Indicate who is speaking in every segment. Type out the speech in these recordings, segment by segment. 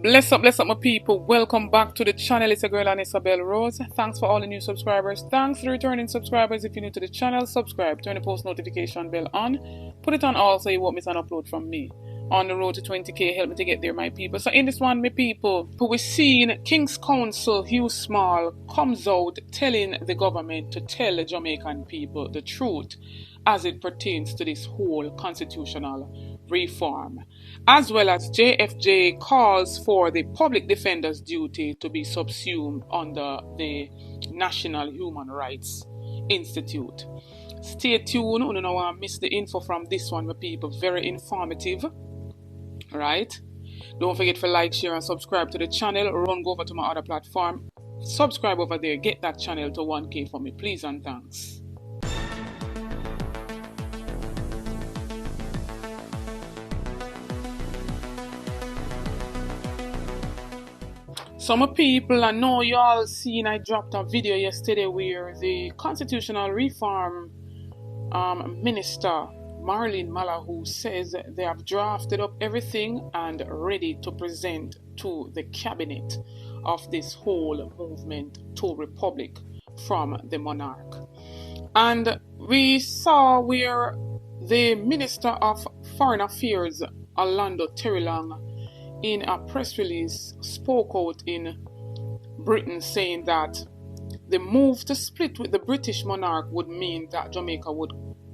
Speaker 1: Bless up my people. Welcome back to the channel. It's a girl and Isabel Rose. Thanks for all the new subscribers. Thanks to the returning subscribers. If you're new to the channel, subscribe, turn the post notification bell on, put it on all so you won't miss an upload from me. On the road to 20k, help me to get there, my people. So in this one, my people, we're seeing King's Counsel Hugh Small comes out telling the government to tell the Jamaican people the truth as it pertains to this whole constitutional reform, as well as JFJ calls for the public defender's duty to be subsumed under the National Human Rights Institute. Stay tuned, you don't want to miss the info from this one, my people. Very informative, right? Don't forget to like, share and subscribe to the channel. Run go over to my other platform, subscribe over there, get that channel to 1k for me, please and thanks. Some people, I know you all seen, I dropped a video yesterday where the constitutional reform minister Marlene who says they have drafted up everything and ready to present to the cabinet of this whole movement to republic from the monarch. And we saw where the Minister of Foreign Affairs, Orlando Terrylang, in a press release spoke out in Britain saying that the move to split with the British monarch would mean that Jamaica would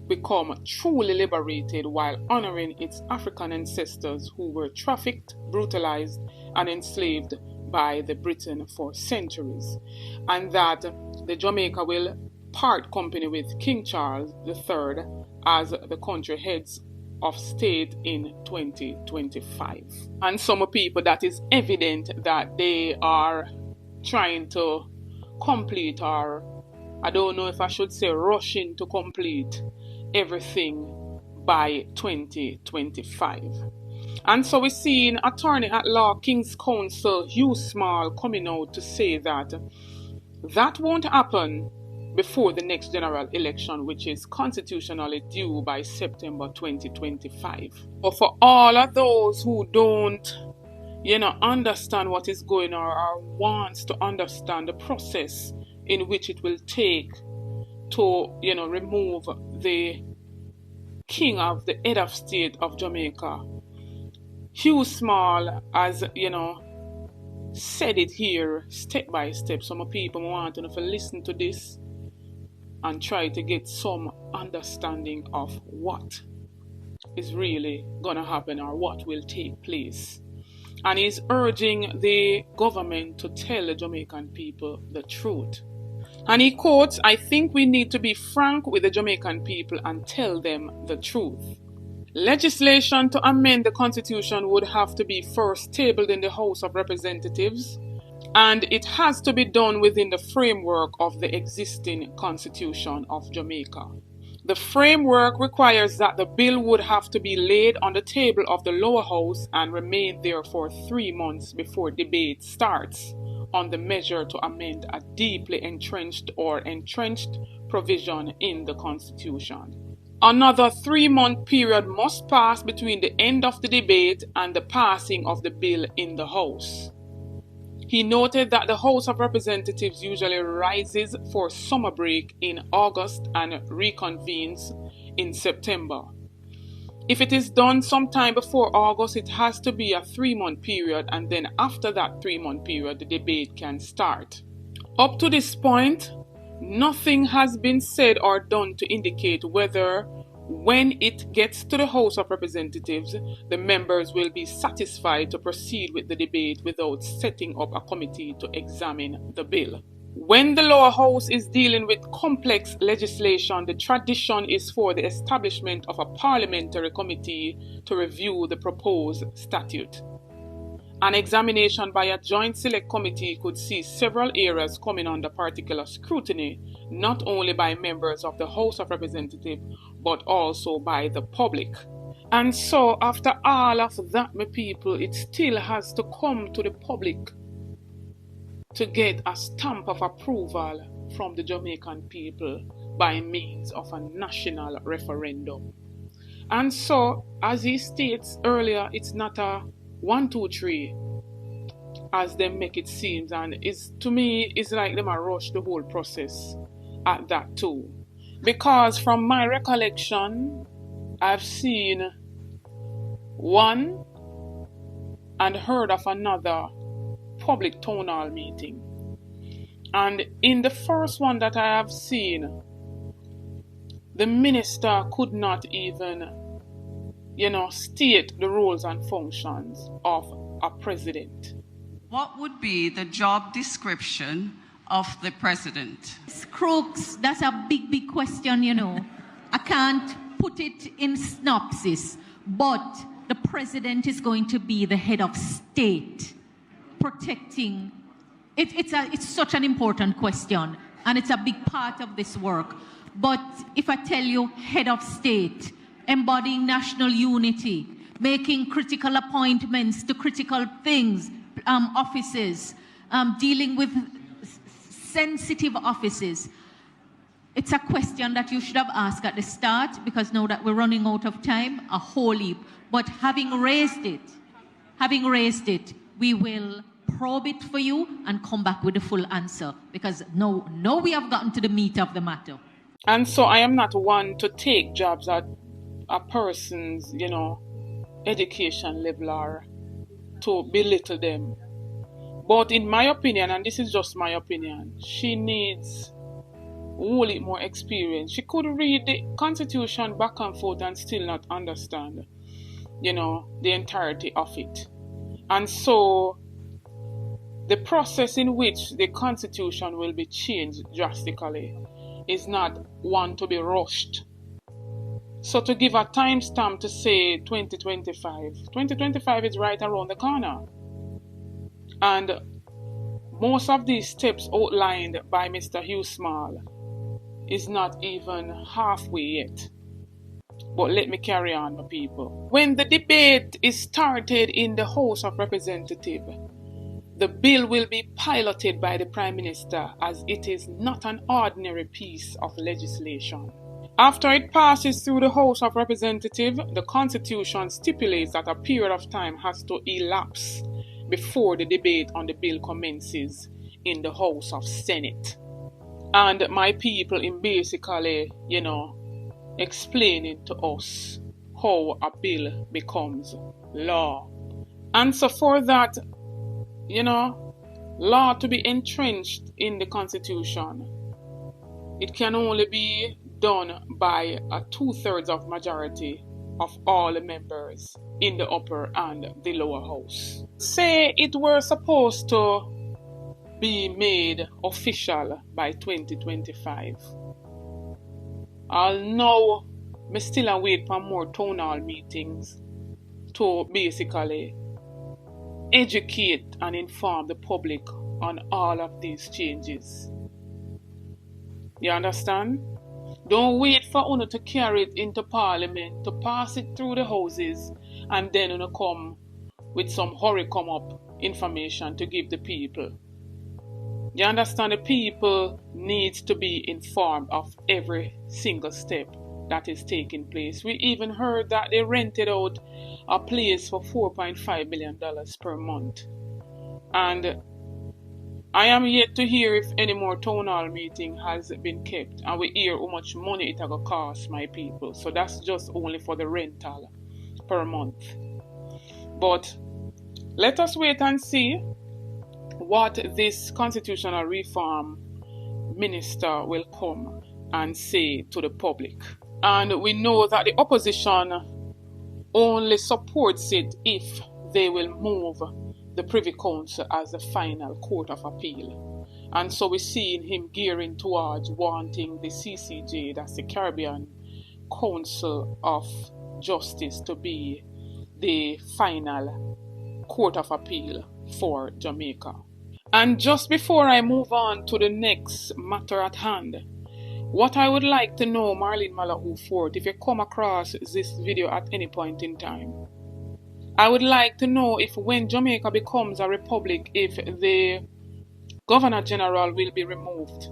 Speaker 1: become truly liberated while honoring its African ancestors who were trafficked, brutalized, and enslaved by the Britain for centuries, and that the Jamaica will part company with King Charles III as the country heads of state in 2025. And some people, that is evident that they are trying to complete, or I don't know if I should say rushing to complete everything by 2025. And so we're seeing Attorney at Law King's Counsel Hugh Small coming out to say that that won't happen before the next general election, which is constitutionally due by September 2025. But for all of those who don't, understand what is going on or wants to understand the process in which it will take to, remove the king of the head of state of Jamaica, Hugh Small, as, said it here step by step. Some people want to listen to this and try to get some understanding of what is really going to happen or what will take place. And he's urging the government to tell the Jamaican people the truth. And he quotes, "I think we need to be frank with the Jamaican people and tell them the truth. Legislation to amend the Constitution would have to be first tabled in the House of Representatives, and it has to be done within the framework of the existing Constitution of Jamaica. The framework requires that the bill would have to be laid on the table of the lower house and remain there for 3 months before debate starts on the measure to amend a deeply entrenched provision in the Constitution. Another 3-month period must pass between the end of the debate and the passing of the bill in the House." He noted that the House of Representatives usually rises for summer break in August and reconvenes in September. If it is done sometime before August, it has to be a 3-month period, and then after that 3-month period, the debate can start. Up to this point, nothing has been said or done to indicate whether, when it gets to the House of Representatives, the members will be satisfied to proceed with the debate without setting up a committee to examine the bill. When the lower house is dealing with complex legislation, the tradition is for the establishment of a parliamentary committee to review the proposed statute. An examination by a joint select committee could see several areas coming under particular scrutiny, not only by members of the House of Representatives, but also by the public. And so, after all of that, my people, it still has to come to the public to get a stamp of approval from the Jamaican people by means of a national referendum. And so, as he states earlier, it's not a 1, 2, 3 as they make it seem, and to me it's like them a rush the whole process at that too. Because from my recollection, I've seen one and heard of another public town hall meeting. And in the first one that I have seen, the minister could not even, state the roles and functions of a president.
Speaker 2: What would be the job description of the president?
Speaker 3: Crooks, that's a big question, I can't put it in synopsis, but the president is going to be the head of state, protecting. It's such an important question, and it's a big part of this work. But if I tell you head of state, embodying national unity, making critical appointments to critical things, offices, dealing with sensitive offices, it's a question that you should have asked at the start, because now that we're running out of time, a whole heap. But having raised it, we will probe it for you and come back with the full answer, because now we have gotten to the meat of the matter.
Speaker 1: And so I am not one to take jobs at a person's, education level or to belittle them. But in my opinion, and this is just my opinion, she needs wholly more experience. She could read the Constitution back and forth and still not understand, the entirety of it. And so the process in which the Constitution will be changed drastically is not one to be rushed. So to give a timestamp to say 2025 is right around the corner. And most of these steps outlined by Mr. Hugh is not even halfway yet. But let me carry on, my people. When the debate is started in the House of Representatives, the bill will be piloted by the Prime Minister, as it is not an ordinary piece of legislation. After it passes through the House of Representatives, the Constitution stipulates that a period of time has to elapse before the debate on the bill commences in the House of Senate. And my people in basically, explaining to us how a bill becomes law. And so for that, law to be entrenched in the Constitution, it can only be done by a 2/3 of majority of all the members in the upper and the lower house. Say it were supposed to be made official by 2025. I'll know me still await for more town hall meetings to basically educate and inform the public on all of these changes. You understand? Don't wait for UNO to carry it into Parliament, to pass it through the houses, and then UNO come with some hurry come up information to give the people. You understand? The people needs to be informed of every single step that is taking place. We even heard that they rented out a place for $4.5 million per month. And I am yet to hear if any more town hall meeting has been kept, and we hear how much money it will cost my people. So that's just only for the rental per month. But let us wait and see what this constitutional reform minister will come and say to the public. And we know that the opposition only supports it if they will move the Privy Council as the final court of appeal. And so we're seeing him gearing towards wanting the CCJ, that's the Caribbean Council of Justice, to be the final court of appeal for Jamaica. And just before I move on to the next matter at hand, what I would like to know, Marlene Malahoo Fort, if you come across this video at any point in time, I would like to know if when Jamaica becomes a republic, if the Governor General will be removed.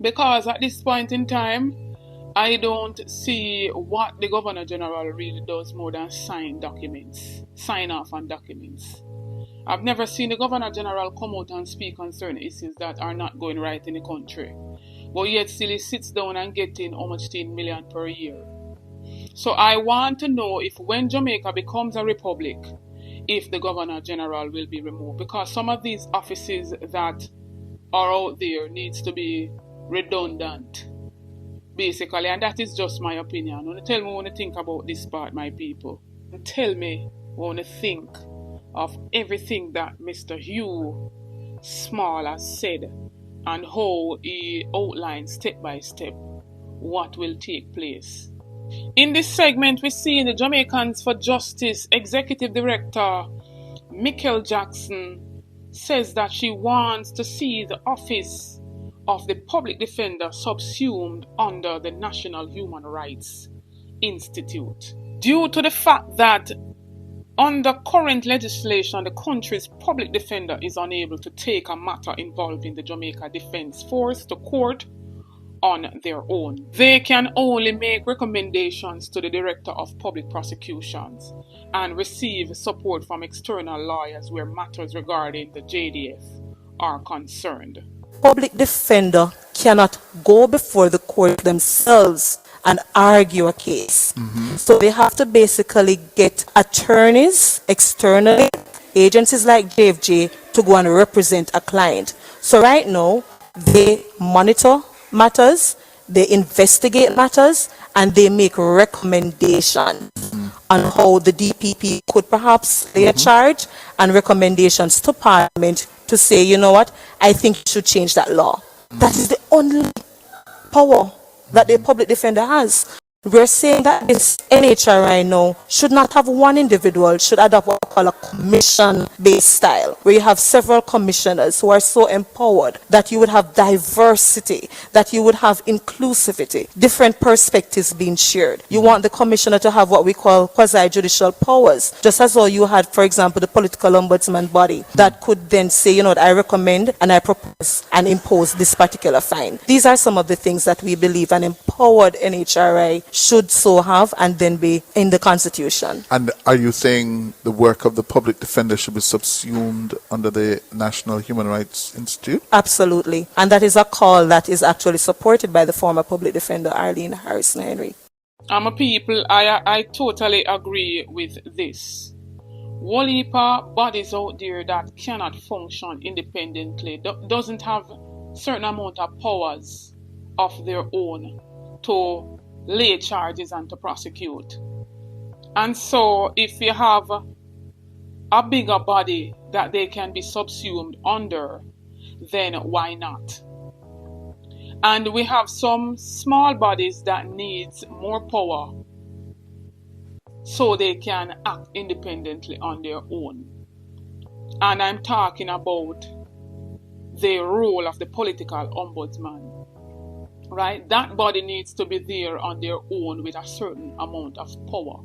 Speaker 1: Because at this point in time, I don't see what the Governor General really does more than sign off on documents. I've never seen the Governor General come out and speak on certain issues that are not going right in the country. But yet still he sits down and getting how much 10 million per year. So I want to know if when Jamaica becomes a republic, if the Governor General will be removed. Because some of these offices that are out there needs to be redundant, basically. And that is just my opinion. Want to tell me what you think about this part, my people. Tell me what you think of everything that Mr. Hugh Small has said and how he outlines step by step what will take place. In this segment, we see the Jamaicans for Justice Executive Director Michael Jackson says that she wants to see the office of the Public Defender subsumed under the National Human Rights Institute. Due to the fact that under current legislation, the country's public defender is unable to take a matter involving the Jamaica Defence Force to court on their own. They can only make recommendations to the Director of Public Prosecutions and receive support from external lawyers where matters regarding the JDF are concerned.
Speaker 4: Public defender cannot go before the court themselves and argue a case. So they have to basically get attorneys externally, agencies like JFJ, to go and represent a client. So right now, they monitor matters, they investigate matters, and they make recommendations on how the DPP could perhaps lay a charge and recommendations to Parliament to say, you know what, I think you should change that law. That is the only power that the public defender has. We're saying that this NHRI now should not have one individual, should adopt what we call a commission-based style, where you have several commissioners who are so empowered that you would have diversity, that you would have inclusivity, different perspectives being shared. You want the commissioner to have what we call quasi-judicial powers, just as though you had, for example, the political ombudsman body that could then say, you know what, I recommend and I propose and impose this particular fine. These are some of the things that we believe an empowered NHRI should so have and then be in the Constitution.
Speaker 5: And are you saying the work of the public defender should be subsumed under the National Human Rights Institute?
Speaker 4: Absolutely. And that is a call that is actually supported by the former public defender, Arlene Harrison Henry.
Speaker 1: My people, I totally agree with this. Whole heap of bodies out there that cannot function independently, doesn't have certain amount of powers of their own to lay charges and to prosecute. And so if you have a bigger body that they can be subsumed under, then why not? And we have some small bodies that needs more power so they can act independently on their own. And I'm talking about the role of the political ombudsman. Right? That body needs to be there on their own with a certain amount of power.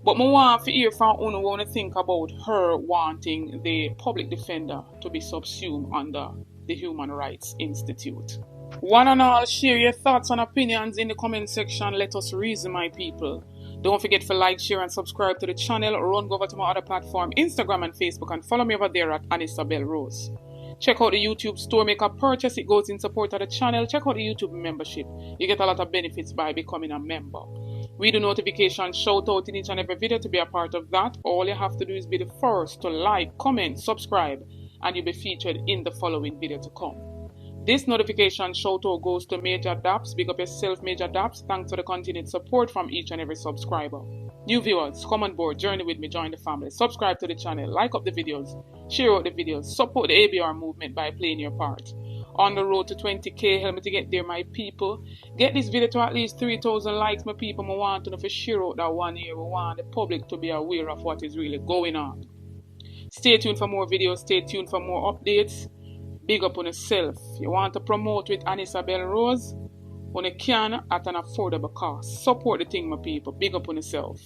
Speaker 1: But I want to hear from Uno when you think about her wanting the public defender to be subsumed under the Human Rights Institute. One and all, share your thoughts and opinions in the comment section. Let us reason, my people. Don't forget to like, share, and subscribe to the channel. Run over to my other platform, Instagram and Facebook, and follow me over there at Anisabel Rose. Check out the YouTube store, make a purchase, it goes in support of the channel. Check out the YouTube membership. You get a lot of benefits by becoming a member. We do notification shout out in each and every video to be a part of that. All you have to do is be the first to like, comment, subscribe, and you'll be featured in the following video to come. This notification shout out goes to Major Daps. Big up yourself, Major Daps. Thanks for the continued support from each and every subscriber. New viewers, come on board, journey with me, join the family. Subscribe to the channel, like up the videos, share out the videos, support the ABR movement by playing your part. On the road to 20k, help me to get there, my people. Get this video to at least 3,000 likes, my people. I want to know if you share out that 1 year. We want the public to be aware of what is really going on. Stay tuned for more videos, stay tuned for more updates. Big up on yourself. You want to promote with Anisabel Rose? When you can at an affordable cost. Support the thing, my people. Big up on yourself.